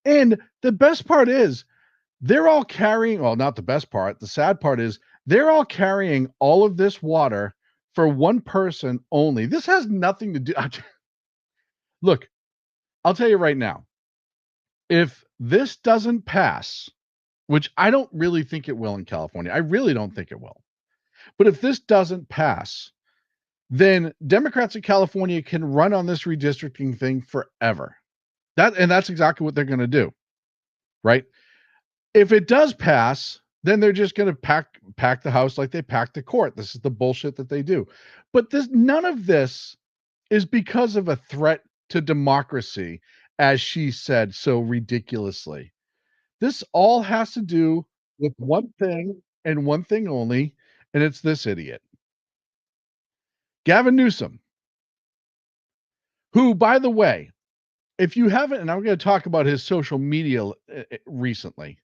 And the best part is they're all carrying, well, not the best part. The sad part is they're all carrying all of this water for one person only. This has nothing to do. Look, I'll tell you right now, if this doesn't pass, which I don't really think it will in California, I really don't think it will. But if this doesn't pass, then Democrats in California can run on this redistricting thing forever. That's exactly what they're going to do, right? If it does pass, then they're just going to pack the House like they packed the court. This is the bullshit that they do. But none of this is because of a threat to democracy, as she said so ridiculously. This all has to do with one thing and one thing only, and it's this idiot. Gavin Newsom, who, by the way, if you haven't, and I'm going to talk about his social media recently,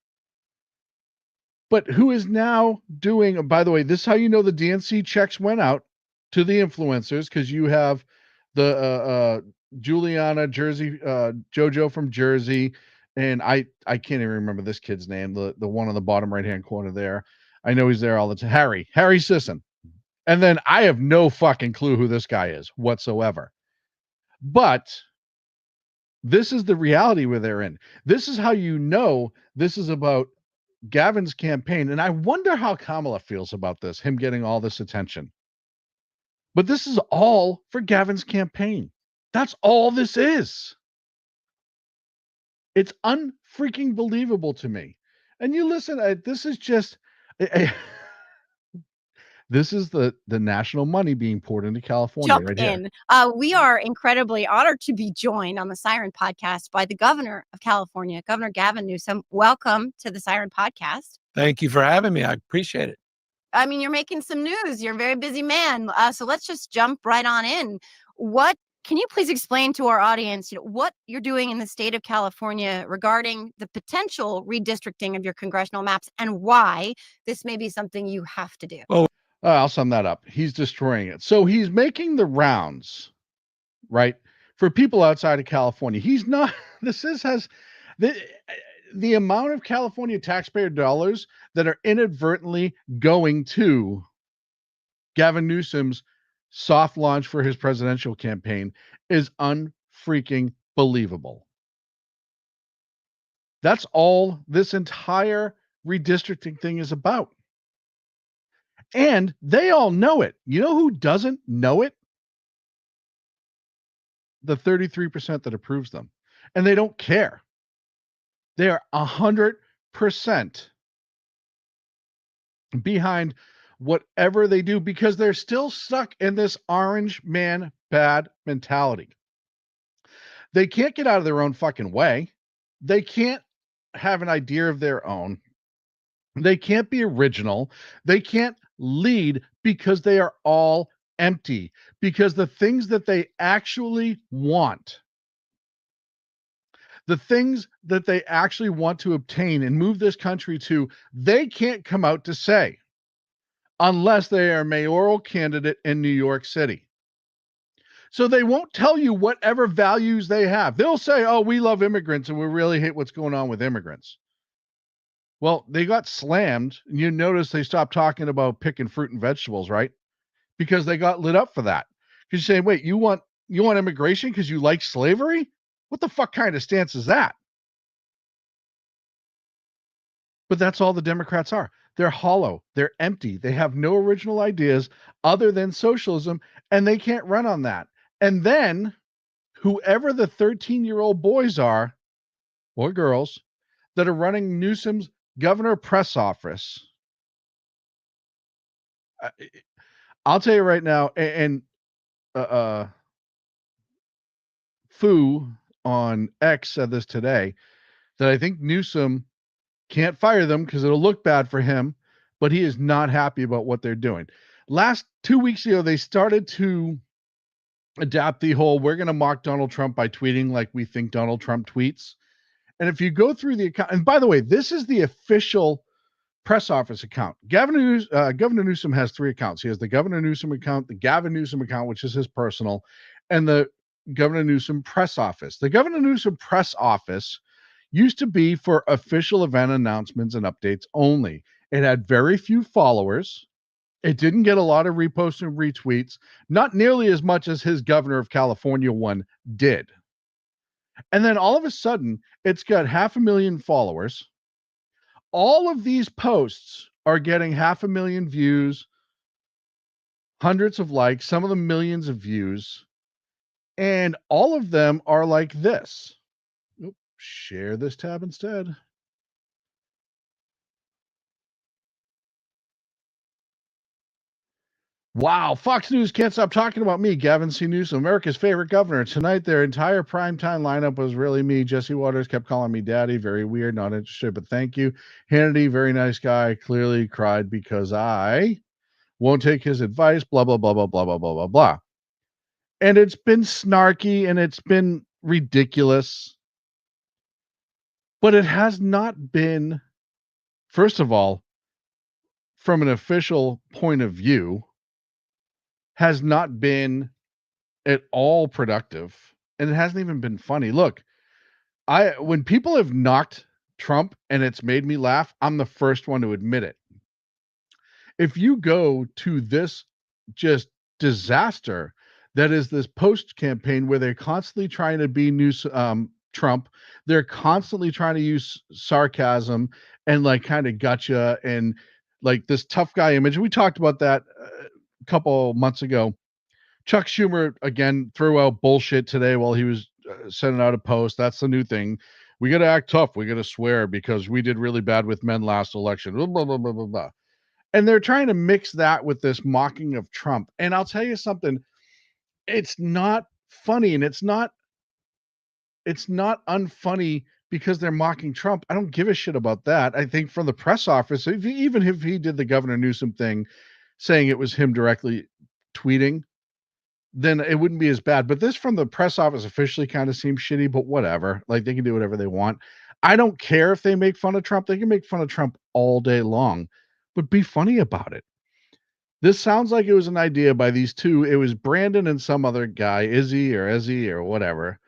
but who is now doing, by the way, this is how you know the DNC checks went out to the influencers, because you have the Juliana Jersey, JoJo from Jersey, and I can't even remember this kid's name, the one on the bottom right-hand corner there. I know he's there all the time. Harry Sisson. And then I have no fucking clue who this guy is whatsoever. But this is the reality where they're in. This is how you know this is about Gavin's campaign. And I wonder how Kamala feels about this, him getting all this attention. But this is all for Gavin's campaign. That's all this is. It's unfreaking believable to me. And you listen, this is just... This is the national money being poured into California. Jump right in. Here. We are incredibly honored to be joined on the Siren Podcast by the governor of California, Governor Gavin Newsom. Welcome to the Siren Podcast. Thank you for having me. I appreciate it. I mean, you're making some news. You're a very busy man. So let's just jump right on in. Can you please explain to our audience, what you're doing in the state of California regarding the potential redistricting of your congressional maps and why this may be something you have to do? Well, I'll sum that up. He's destroying it. So he's making the rounds, right, for people outside of California. He's not. Has the amount of California taxpayer dollars that are inadvertently going to Gavin Newsom's soft launch for his presidential campaign is unfreaking believable. That's all this entire redistricting thing is about. And they all know it. You know who doesn't know it? The 33% that approves them. And they don't care. They are 100% behind whatever they do because they're still stuck in this orange man bad mentality. They can't get out of their own fucking way. They can't have an idea of their own. They can't be original. They can't lead because they are all empty. Because the things that they actually want, the things that they actually want to obtain and move this country to, they can't come out to say unless they are a mayoral candidate in New York City. So they won't tell you whatever values they have. They'll say, oh, we love immigrants and we really hate what's going on with immigrants. Well, they got slammed. And you notice they stopped talking about picking fruit and vegetables, right? Because they got lit up for that. Because you say, wait, you want immigration because you like slavery? What the fuck kind of stance is that? But that's all the Democrats are. They're hollow. They're empty. They have no original ideas other than socialism, and they can't run on that. And then whoever the 13-year-old boys are, or girls, that are running Newsom's governor press office, I'll tell you right now, and Fu on X said this today, that I think Newsom can't fire them because it'll look bad for him, but he is not happy about what they're doing. 2 weeks ago, they started to adapt the whole, we're going to mock Donald Trump by tweeting like we think Donald Trump tweets. And if you go through the account, and by the way, this is the official press office account. Governor Newsom has 3 accounts. He has the Governor Newsom account, the Gavin Newsom account, which is his personal, and the Governor Newsom press office. The Governor Newsom press office used to be for official event announcements and updates only. It had very few followers. It didn't get a lot of reposts and retweets, not nearly as much as his Governor of California one did. And then all of a sudden, it's got 500,000 followers. All of these posts are getting 500,000 views, hundreds of likes, some of them millions of views. And all of them are like this. Oops, share this tab instead. Wow, Fox News can't stop talking about me, Gavin C. Newsom, America's favorite governor. Tonight, their entire primetime lineup was really me. Jesse Waters kept calling me daddy. Very weird, not interested, but thank you. Hannity, very nice guy, clearly cried because I won't take his advice, blah, blah, blah, blah, blah, blah, blah, blah, blah. And it's been snarky and it's been ridiculous. But it has not been, first of all, from an official point of view, has not been at all productive, and it hasn't even been funny. Look, when people have knocked Trump and it's made me laugh, I'm the first one to admit it. If you go to this just disaster that is this post campaign where they're constantly trying to be Trump, they're constantly trying to use sarcasm and like kind of gotcha and like this tough guy image. We talked about that couple months ago. Chuck Schumer again threw out bullshit today while he was sending out a post. That's the new thing. We got to act tough. We got to swear because we did really bad with men last election. Blah, blah, blah, blah, blah, blah. And they're trying to mix that with this mocking of Trump. And I'll tell you something. It's not funny, and it's not unfunny because they're mocking Trump. I don't give a shit about that. I think from the press office, even if he did the Governor Newsom thing, saying it was him directly tweeting, then it wouldn't be as bad. But this from the press office officially kind of seems shitty, but whatever. Like they can do whatever they want. I don't care if they make fun of Trump. They can make fun of Trump all day long, but be funny about it. This sounds like it was an idea by these two. It was Brandon and some other guy, Izzy or whatever.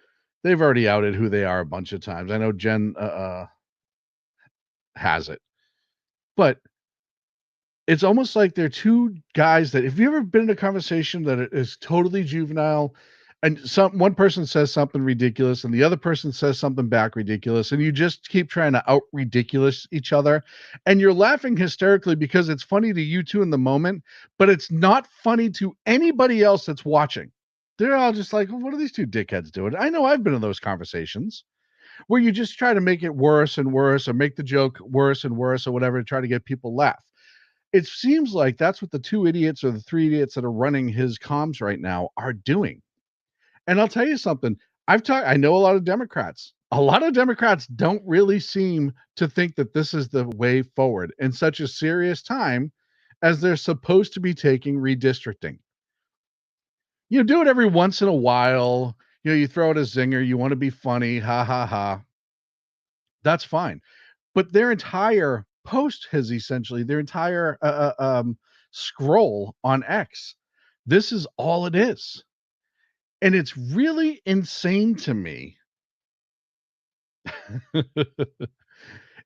They've already outed who they are a bunch of times. I know Jen has it. But it's almost like they're two guys that, if you ever been in a conversation that is totally juvenile and one person says something ridiculous and the other person says something back ridiculous, and you just keep trying to out ridiculous each other, and you're laughing hysterically because it's funny to you two in the moment, but it's not funny to anybody else that's watching. They're all just like, what are these two dickheads doing? I know I've been in those conversations. where you just try to make it worse and worse, or make the joke worse and worse, or whatever, to try to get people to laugh. It seems like that's what the two idiots or the three idiots that are running his comms right now are doing. And I'll tell you something. I know a lot of Democrats. A lot of Democrats don't really seem to think that this is the way forward in such a serious time as they're supposed to be taking redistricting. You do it every once in a while. You throw out a zinger. You want to be funny. Ha, ha, ha. That's fine. But their entire post has essentially, their entire scroll on X, this is all it is. And it's really insane to me.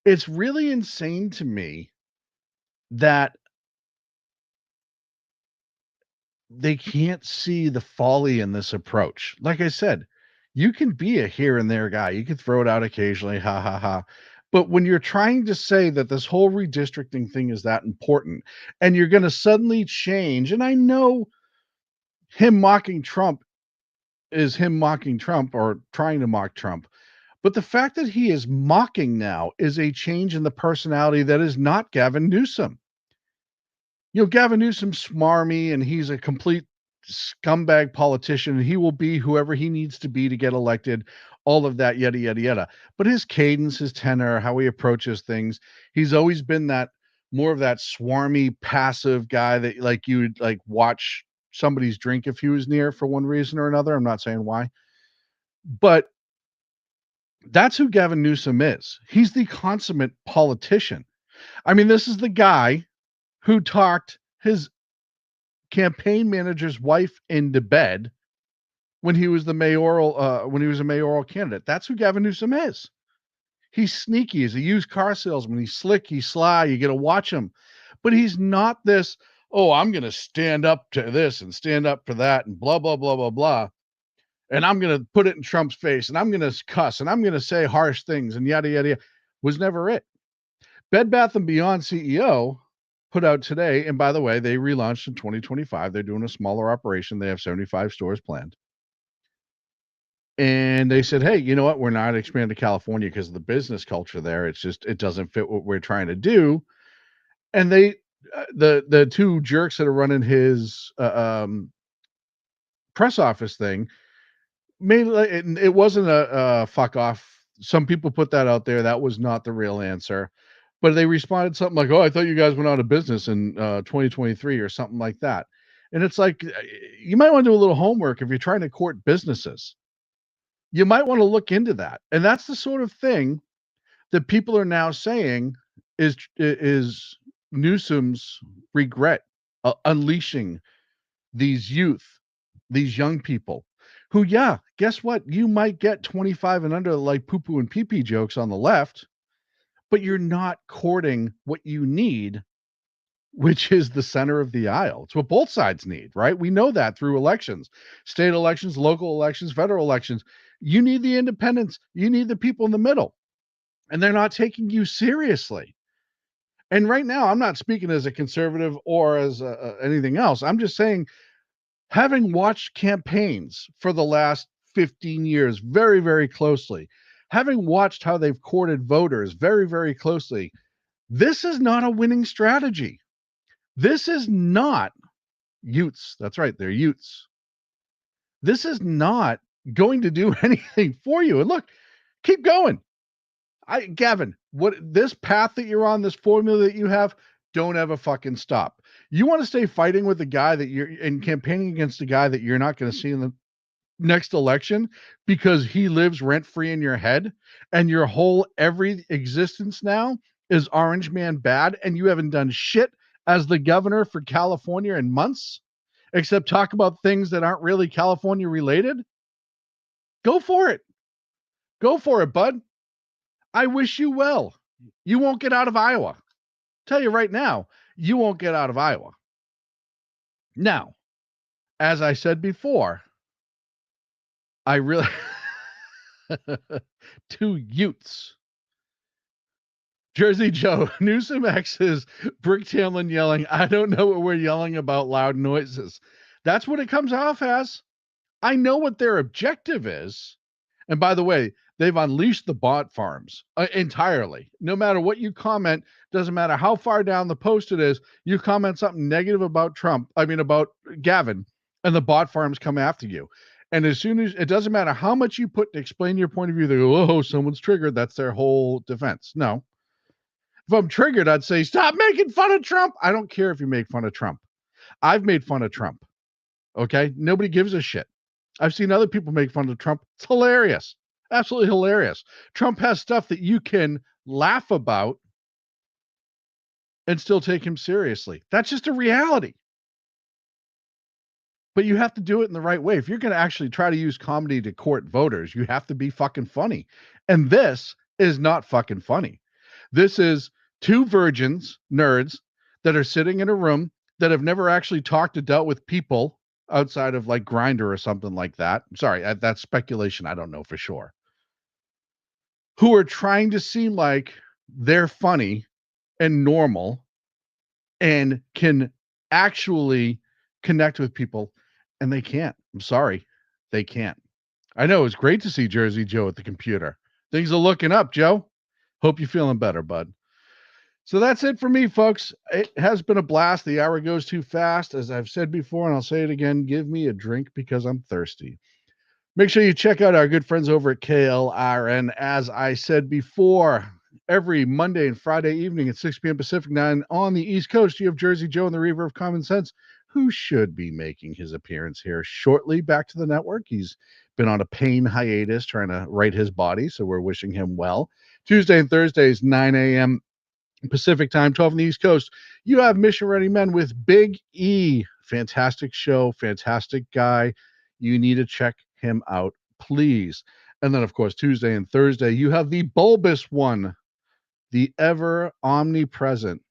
It's really insane to me that they can't see the folly in this approach. Like I said, you can be a here and there guy. You can throw it out occasionally, ha ha ha. But when you're trying to say that this whole redistricting thing is that important, and you're going to suddenly change, and I know him mocking Trump is him mocking Trump or trying to mock Trump. But the fact that he is mocking now is a change in the personality that is not Gavin Newsom. Gavin Newsom's smarmy and he's a complete scumbag politician, and he will be whoever he needs to be to get elected, all of that, yada, yada, yada. But his cadence, his tenor, how he approaches things, he's always been that more of that swarmy, passive guy that like you would like watch somebody's drink if he was near for one reason or another. I'm not saying why, but that's who Gavin Newsom is. He's the consummate politician. I mean, this is the guy who talked his campaign manager's wife into bed when he was a mayoral candidate. That's who Gavin Newsom is. He's sneaky. He's a used car salesman. He's slick. He's sly. You got to watch him. But he's not this, oh, I'm going to stand up to this and stand up for that and blah, blah, blah, blah, blah. And I'm going to put it in Trump's face and I'm going to cuss and I'm going to say harsh things and yada, yada, yada. Was never it. Bed Bath & Beyond CEO put out today, and by the way, they relaunched in 2025. They're doing a smaller operation. They have 75 stores planned. And they said, hey, you know what? We're not expanding to California because of the business culture there. It's just, it doesn't fit what we're trying to do. And they, the two jerks that are running his press office thing, it wasn't a fuck off. Some people put that out there. That was not the real answer. But they responded something like, oh, I thought you guys went out of business in 2023 or something like that. And it's like, you might want to do a little homework if you're trying to court businesses. You might want to look into that. And that's the sort of thing that people are now saying is Newsom's regret, unleashing these youth, these young people who, yeah, guess what? You might get 25 and under like poo-poo and pee-pee jokes on the left, but you're not courting what you need, which is the center of the aisle. It's what both sides need, right? We know that through elections, state elections, local elections, federal elections. You need the independents. You need the people in the middle. And they're not taking you seriously. And right now, I'm not speaking as a conservative or as anything else. I'm just saying, having watched campaigns for the last 15 years very, very closely, having watched how they've courted voters very, very closely, this is not a winning strategy. This is not Utes. That's right, they're Utes. This is not going to do anything for you. And look, keep going. Gavin, what this path that you're on, this formula that you have, don't ever fucking stop. You want to stay fighting with the guy that you're and campaigning against the guy that you're not going to see in the next election because he lives rent free in your head and your whole every existence now is Orange Man bad and you haven't done shit as the governor for California in months except talk about things that aren't really California related. Go for it. Go for it, bud. I wish you well. You won't get out of Iowa. Tell you right now, you won't get out of Iowa. Now, as I said before, I really two Utes. Jersey Joe, Newsom X's Brick Tamlin yelling, I don't know what we're yelling about, loud noises. That's what it comes off as. I know what their objective is. And by the way, They've unleashed the bot farms entirely. No matter what you comment, doesn't matter how far down the post it is, you comment something negative about about Gavin, and the bot farms come after you. And as soon as, it doesn't matter how much you put to explain your point of view, they go, oh, someone's triggered. That's their whole defense. No. If I'm triggered, I'd say, stop making fun of Trump. I don't care if you make fun of Trump. I've made fun of Trump. Okay? Nobody gives a shit. I've seen other people make fun of Trump. It's hilarious. Absolutely hilarious. Trump has stuff that you can laugh about and still take him seriously. That's just a reality. But you have to do it in the right way. If you're going to actually try to use comedy to court voters, you have to be fucking funny. And this is not fucking funny. This is two virgins, nerds, that are sitting in a room that have never actually talked or dealt with people outside of like Grindr or something like that. I'm sorry, that's speculation. I don't know for sure. Who are trying to seem like they're funny and normal and can actually connect with people, and they can't. I'm sorry, they can't. I know, it's great to see Jersey Joe at the computer. Things are looking up, Joe. Hope you're feeling better, bud. So that's it for me, folks. It has been a blast. The hour goes too fast. As I've said before, and I'll say it again, give me a drink because I'm thirsty. Make sure you check out our good friends over at KLRN. As I said before, every Monday and Friday evening at 6 p.m. Pacific 9 on the East Coast, you have Jersey Joe and the Reaver of Common Sense, who should be making his appearance here shortly back to the network. He's been on a pain hiatus trying to right his body, so we're wishing him well. Tuesday and Thursdays, 9 a.m. Pacific time, 12 on the East Coast. You have Mission Ready Men with Big E. Fantastic show, fantastic guy. You need to check him out, please. And then, of course, Tuesday and Thursday, you have the bulbous one, the ever omnipresent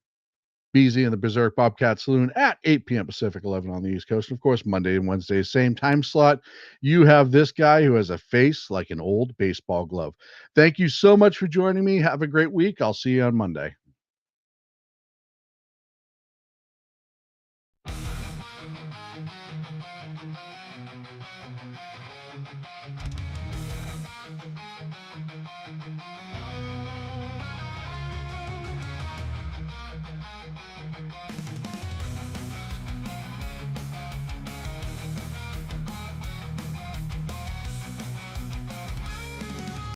BZ and the Berserk Bobcat Saloon at 8 p.m. Pacific, 11 on the East Coast. And of course, Monday and Wednesday, same time slot. You have this guy who has a face like an old baseball glove. Thank you so much for joining me. Have a great week. I'll see you on Monday.